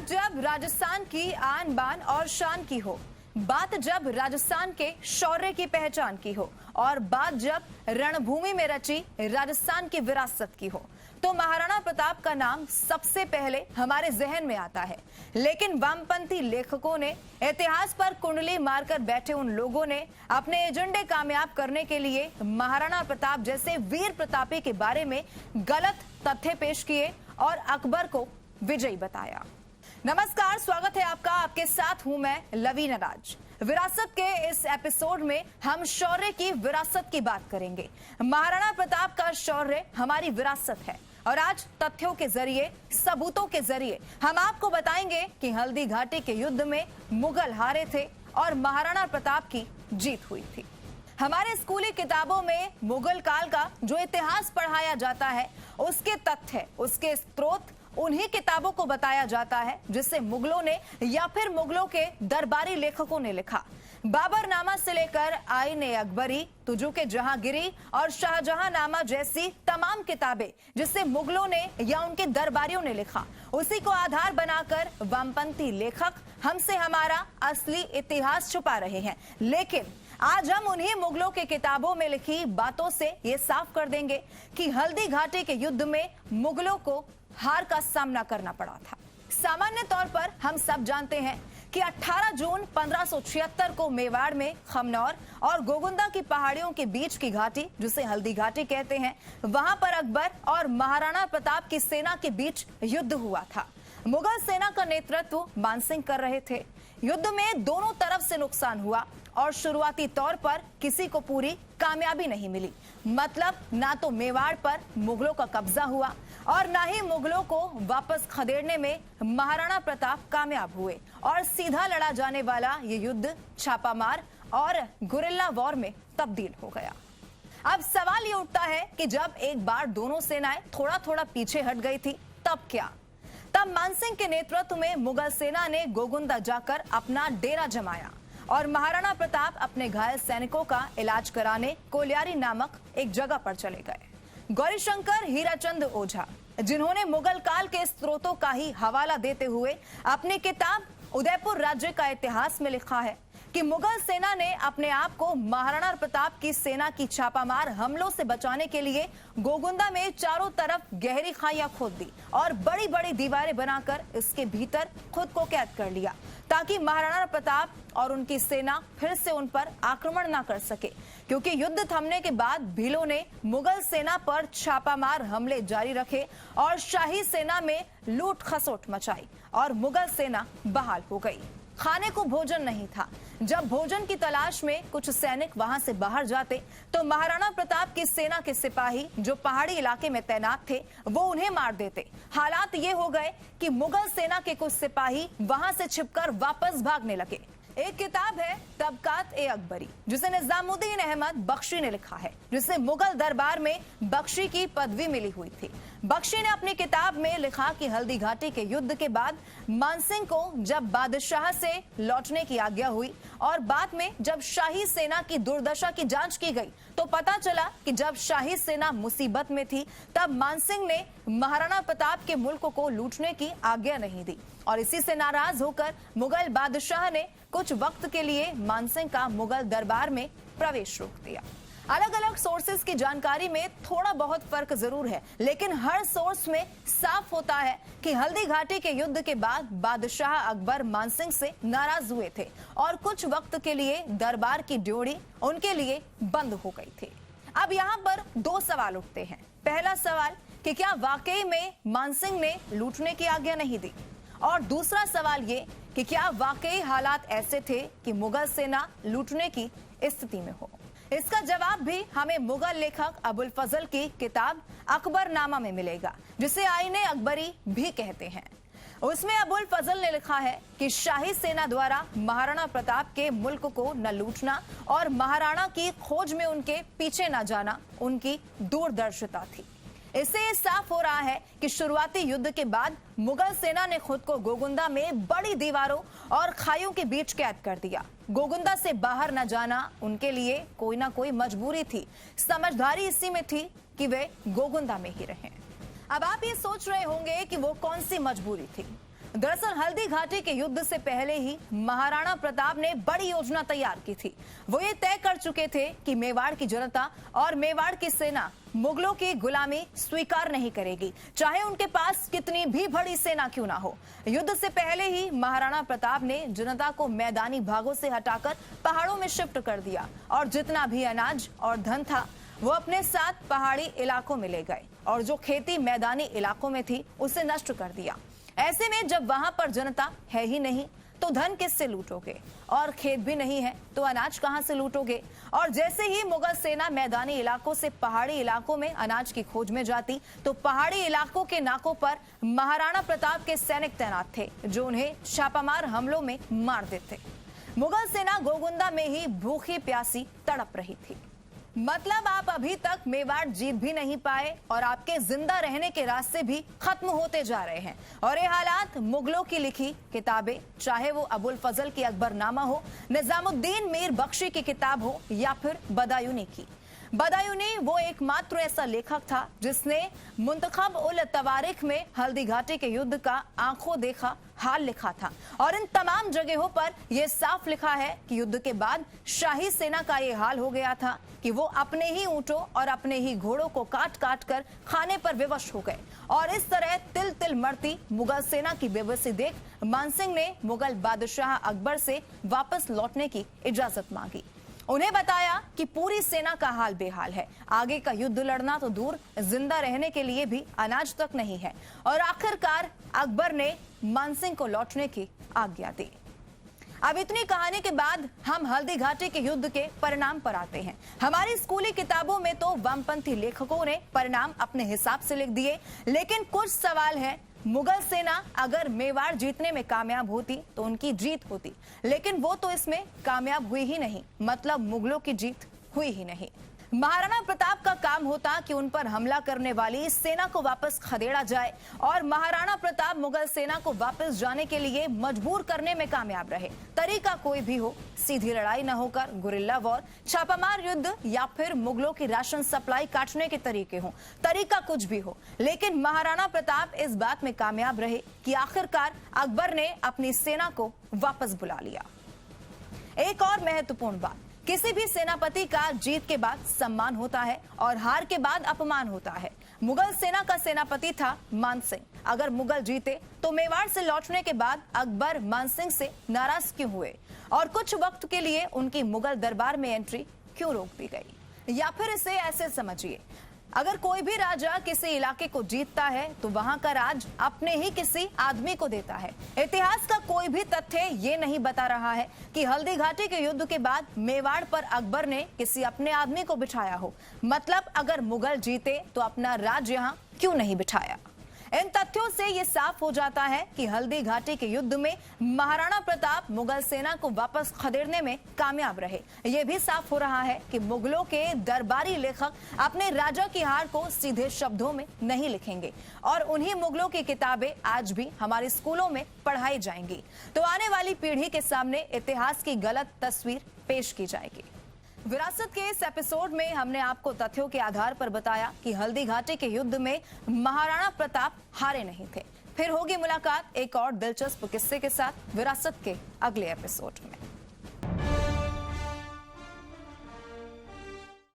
बात जब राजस्थान की आन बान और शान की हो, बात जब राजस्थान के शौर्य की पहचान की हो और बात जब रणभूमि में रची राजस्थान की विरासत की हो, तो महाराणा प्रताप का नाम सबसे पहले हमारे जहन में आता है। लेकिन वामपंथी लेखकों ने, इतिहास पर कुंडली मारकर बैठे उन लोगों ने अपने एजेंडे कामयाब करने के लिए महाराणा प्रताप जैसे वीर प्रतापी के बारे में गलत तथ्य पेश किए और अकबर को विजयी बताया। नमस्कार, स्वागत है आपका। आपके साथ हूं मैं लवीना राज। विरासत के इस एपिसोड में हम शौर्य की विरासत की बात करेंगे। महाराणा प्रताप का शौर्य हमारी विरासत है और आज तथ्यों के जरिए, सबूतों के जरिए हम आपको बताएंगे कि हल्दी घाटी के युद्ध में मुगल हारे थे और महाराणा प्रताप की जीत हुई थी। हमारे स्कूली किताबों में मुगल काल का जो इतिहास पढ़ाया जाता है, उसके तथ्य, उसके स्रोत उन्हीं किताबों को बताया जाता है जिसे मुगलों ने या फिर मुगलों के दरबारी लेखकों ने लिखा। बाबरनामा से लेकर आईने अकबरी, तुजू के जहांगीरी और शाहजहांनामा जैसी तमाम किताबें जिसे मुगलों ने या उनके दरबारियों ने लिखा, उसी को आधार बनाकर वामपंथी लेखक हमसे हमारा असली इतिहास छुपा रहे हैं। लेकिन आज हम उन्हीं मुगलों के किताबों में लिखी बातों से ये साफ कर देंगे कि हल्दी घाटी के युद्ध में मुगलों को हार का सामना करना पड़ा था। सामान्य तौर पर हम सब जानते हैं कि 18 जून 1576 को मेवाड़ में खमनौर और गोगुंदा की पहाड़ियों के बीच की घाटी, जिसे हल्दी घाटी कहते हैं, वहां पर अकबर और महाराणा प्रताप की सेना के बीच युद्ध हुआ था। मुगल सेना का नेतृत्व मानसिंह कर रहे थे। युद्ध में दोनों तरफ से नुकसान हुआ और शुरुआती तौर पर किसी को पूरी कामयाबी नहीं मिली। मतलब ना तो मेवाड़ पर मुगलों का कब्जा हुआ और ना ही मुगलों को वापस खदेड़ने में महाराणा प्रताप कामयाब हुए और सीधा लड़ा जाने वाला ये युद्ध छापामार और गुरिल्ला वॉर में तब्दील हो गया। अब सवाल ये उठता है कि जब एक बार दोनों सेनाएं थोड़ा थोड़ा पीछे हट गई थी, तब क्या? तब मानसिंह के नेतृत्व में मुगल सेना ने गोगुंदा जाकर अपना डेरा जमाया और महाराणा प्रताप अपने घायल सैनिकों का इलाज कराने कोलियारी नामक एक जगह पर चले गए। गौरीशंकर हीराचंद ओझा, जिन्होंने मुगल काल के स्रोतों का ही हवाला देते हुए अपनी किताब उदयपुर राज्य का इतिहास में लिखा है कि मुगल सेना ने अपने आप को महाराणा प्रताप की सेना की छापामार हमलों से बचाने के लिए गोगुंदा में चारों तरफ गहरी खाइयां खोद दी और बड़ी बड़ी दीवारें बनाकर इसके भीतर खुद को कैद कर लिया, ताकि महाराणा प्रताप और उनकी सेना फिर से उन पर आक्रमण न कर सके। क्योंकि युद्ध थमने के बाद भीलों ने मुगल सेना पर छापामार हमले जारी रखे और शाही सेना में लूट खसोट मचाई और मुगल सेना बहाल हो गई। खाने को भोजन नहीं था। जब भोजन की तलाश में कुछ सैनिक वहां से बाहर जाते तो महाराणा प्रताप की सेना के सिपाही जो पहाड़ी इलाके में तैनात थे, वो उन्हें मार देते। हालात ये हो गए कि मुगल सेना के कुछ सिपाही वहां से छिपकर वापस भागने लगे। एक किताब है तबकात-ए-अकबरी, जिसे निजामुद्दीन अहमद बख्शी ने लिखा है, जिसे मुगल दरबार में बख्शी की पदवी मिली हुई थी। बख्शी ने अपनी किताब में लिखा कि हल्दी घाटी के युद्ध के बाद मानसिंह को जब बादशाह से लौटने की आज्ञा हुई और बाद में जब शाही सेना की दुर्दशा की जांच की गई, तो पता चला कि जब शाही सेना मुसीबत में थी, तब मानसिंह ने महाराणा प्रताप के मुल्क को लूटने की आज्ञा नहीं दी और इसी से नाराज होकर मुगल बादशाह ने कुछ वक्त के लिए मानसिंह का मुगल दरबार में प्रवेश रोक दिया। अलग अलग सोर्सेस की जानकारी में थोड़ा बहुत फर्क जरूर है, लेकिन हर सोर्स में साफ होता है कि हल्दी घाटी के युद्ध के बाद बादशाह अकबर मानसिंह से नाराज हुए थे और कुछ वक्त के लिए दरबार की ड्योढ़ी उनके लिए बंद हो गई थी। अब यहाँ पर दो सवाल उठते हैं। पहला सवाल कि क्या वाकई में मानसिंह ने लूटने की आज्ञा नहीं दी, और दूसरा सवाल ये कि क्या वाकई हालात ऐसे थे कि मुगल सेना लूटने की स्थिति में हो। इसका जवाब भी हमें मुगल लेखक अबुल फजल की किताब अकबरनामा में मिलेगा, जिसे आईने अकबरी भी कहते हैं। उसमें अबुल फजल ने लिखा है कि शाही सेना द्वारा महाराणा प्रताप के मुल्क को न लूटना और महाराणा की खोज में उनके पीछे न जाना उनकी दूरदर्शिता थी। इससे ये साफ हो रहा है कि शुरुआती युद्ध के बाद मुगल सेना ने खुद को गोगुंदा में बड़ी दीवारों और खाइयों के बीच कैद कर दिया। गोगुंदा से बाहर न जाना उनके लिए कोई ना कोई मजबूरी थी। समझदारी इसी में थी कि वे गोगुंदा में ही रहें। अब आप ये सोच रहे होंगे कि वो कौन सी मजबूरी थी। दरअसल हल्दी घाटी के युद्ध से पहले ही महाराणा प्रताप ने बड़ी योजना तैयार की थी। वो ये तय कर चुके थे कि मेवाड़ की जनता और मेवाड़ की सेना मुगलों की गुलामी स्वीकार नहीं करेगी, चाहे उनके पास कितनी भी बड़ी सेना क्यों ना हो। युद्ध से पहले ही महाराणा प्रताप ने जनता को मैदानी भागों से हटाकर पहाड़ों में शिफ्ट कर दिया और जितना भी अनाज और धन था वो अपने साथ पहाड़ी इलाकों में ले गए और जो खेती मैदानी इलाकों में थी उसे नष्ट कर दिया। ऐसे में जब वहां पर जनता है ही नहीं तो धन किससे लूटोगे, और खेत भी नहीं है तो अनाज कहां से लूटोगे। और जैसे ही मुगल सेना मैदानी इलाकों से पहाड़ी इलाकों में अनाज की खोज में जाती तो पहाड़ी इलाकों के नाकों पर महाराणा प्रताप के सैनिक तैनात थे जो उन्हें छापामार हमलों में मार देते। मुगल सेना गोगुंदा में ही भूखी प्यासी तड़प रही थी। मतलब आप अभी तक मेवाड़ जीत भी नहीं पाए और आपके जिंदा रहने के रास्ते भी खत्म होते जा रहे हैं। और ये हालात मुगलों की लिखी किताबें, चाहे वो अबुल फजल की अकबरनामा हो, निजामुद्दीन मीर बख्शी की किताब हो या फिर बदायूनी की। बदायूनी वो एकमात्र ऐसा लेखक था जिसने मुंतखब उल तवारिख में हल्दी घाटी के युद्ध का आंखों देखा हाल लिखा था। और इन तमाम जगहों पर यह साफ लिखा है कि युद्ध के बाद शाही सेना का ये हाल हो गया था कि वो अपने ही ऊंटों और अपने ही घोड़ों को काट काट कर खाने पर विवश हो गए। और इस तरह तिल तिल मरती मुगल सेना की बेबसी देख मानसिंह ने मुगल बादशाह अकबर से वापस लौटने की इजाजत मांगी। उन्हें बताया कि पूरी सेना का हाल बेहाल है, आगे का युद्ध लड़ना तो दूर, जिंदा रहने के लिए भी अनाज तक नहीं है। और आखिरकार अकबर ने मानसिंह को लौटने की आज्ञा दी। अब इतनी कहानी के बाद हम हल्दी घाटी के युद्ध के परिणाम पर आते हैं। हमारी स्कूली किताबों में तो वामपंथी लेखकों ने परिणाम अपने हिसाब से लिख दिए, लेकिन कुछ सवाल है। मुगल सेना अगर मेवाड़ जीतने में कामयाब होती तो उनकी जीत होती, लेकिन वो तो इसमें कामयाब हुई ही नहीं, मतलब मुगलों की जीत हुई ही नहीं। महाराणा प्रताप का काम होता कि उन पर हमला करने वाली इस सेना को वापस खदेड़ा जाए और महाराणा प्रताप मुगल सेना को वापस जाने के लिए मजबूर करने में कामयाब रहे। तरीका कोई भी हो, सीधी लड़ाई न होकर गुरिल्ला वॉर, छापामार युद्ध या फिर मुगलों की राशन सप्लाई काटने के तरीके हों, तरीका कुछ भी हो, लेकिन महाराणा प्रताप इस बात में कामयाब रहे कि आखिरकार अकबर ने अपनी सेना को वापस बुला लिया। एक और महत्वपूर्ण बात, किसी भी सेनापति का जीत के बाद सम्मान होता है और हार के बाद अपमान होता है। मुगल सेना का सेनापति था मानसिंह। अगर मुगल जीते तो मेवाड़ से लौटने के बाद अकबर मानसिंह से नाराज क्यों हुए और कुछ वक्त के लिए उनकी मुगल दरबार में एंट्री क्यों रोक दी गई। या फिर इसे ऐसे समझिए, अगर कोई भी राजा किसी इलाके को जीतता है तो वहां का राज अपने ही किसी आदमी को देता है। इतिहास का कोई भी तथ्य ये नहीं बता रहा है कि हल्दी घाटी के युद्ध के बाद मेवाड़ पर अकबर ने किसी अपने आदमी को बिठाया हो। मतलब अगर मुगल जीते तो अपना राज यहाँ क्यों नहीं बिठाया। इन तथ्यों से ये साफ हो जाता है कि हल्दी घाटी के युद्ध में महाराणा प्रताप मुगल सेना को वापस खदेड़ने में कामयाब रहे। ये भी साफ हो रहा है कि मुगलों के दरबारी लेखक अपने राजा की हार को सीधे शब्दों में नहीं लिखेंगे और उन्हीं मुगलों की किताबें आज भी हमारे स्कूलों में पढ़ाई जाएंगी। तो आने वाली पीढ़ी के सामने इतिहास की गलत तस्वीर पेश की जाएगी। विरासत के इस एपिसोड में हमने आपको तथ्यों के आधार पर बताया कि हल्दी घाटी के युद्ध में महाराणा प्रताप हारे नहीं थे। फिर होगी मुलाकात एक और दिलचस्प किस्से के साथ विरासत के अगले एपिसोड में।